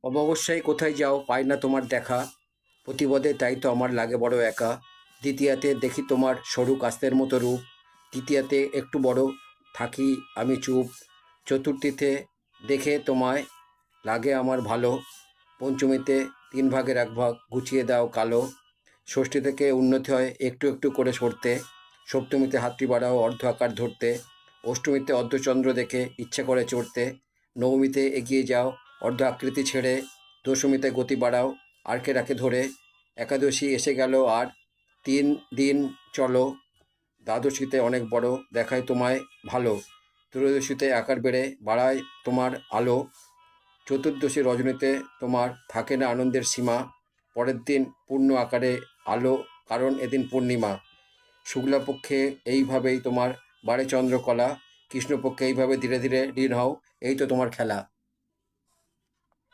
অমাবস্যায় কোথায় যাও পাই না তোমার দেখা, প্রতিপদে তাই তো আমার লাগে বড় একা। দ্বিতীয়াতে দেখি তোমার সরু কাস্তের মতো রূপ, তৃতীয়াতে একটু বড় থাকি আমি চুপ, চতুর্থীতে দেখে তোমায় লাগে আমার ভালো, পঞ্চমীতে 3 ভাগের 1 ভাগ গুছিয়ে দাও কালো, ষষ্ঠী থেকে উন্নতি হয় একটু একটু করে সরতে, সপ্তমীতে হাতটি বাড়াও অর্ধ আকার ধরতে, অষ্টমীতে অর্ধচন্দ্র দেখে ইচ্ছে করে চড়তে, নবমীতে এগিয়ে যাও অর্ধ আকৃতি ছেড়ে, দশমীতে গতি বাড়াও আরকে রাখে ধরে, একাদশী এসে গেল আর 3 দিন চলো, দ্বাদশীতে অনেক বড় দেখায় তোমায় ভালো, ত্রয়োদশীতে আকার বেড়ে বাড়ায় তোমার আলো, চতুর্দশী রজনীতে তোমার থাকে না আনন্দের সীমা, পরের দিন পূর্ণ আকারে আলো কারণ এদিন পূর্ণিমা, শুক্লাপক্ষে এইভাবেই তোমার বাড়ে চন্দ্রকলা, কৃষ্ণপক্ষে এইভাবে ধীরে ধীরে লীন হও, এই তো তোমার খেলা।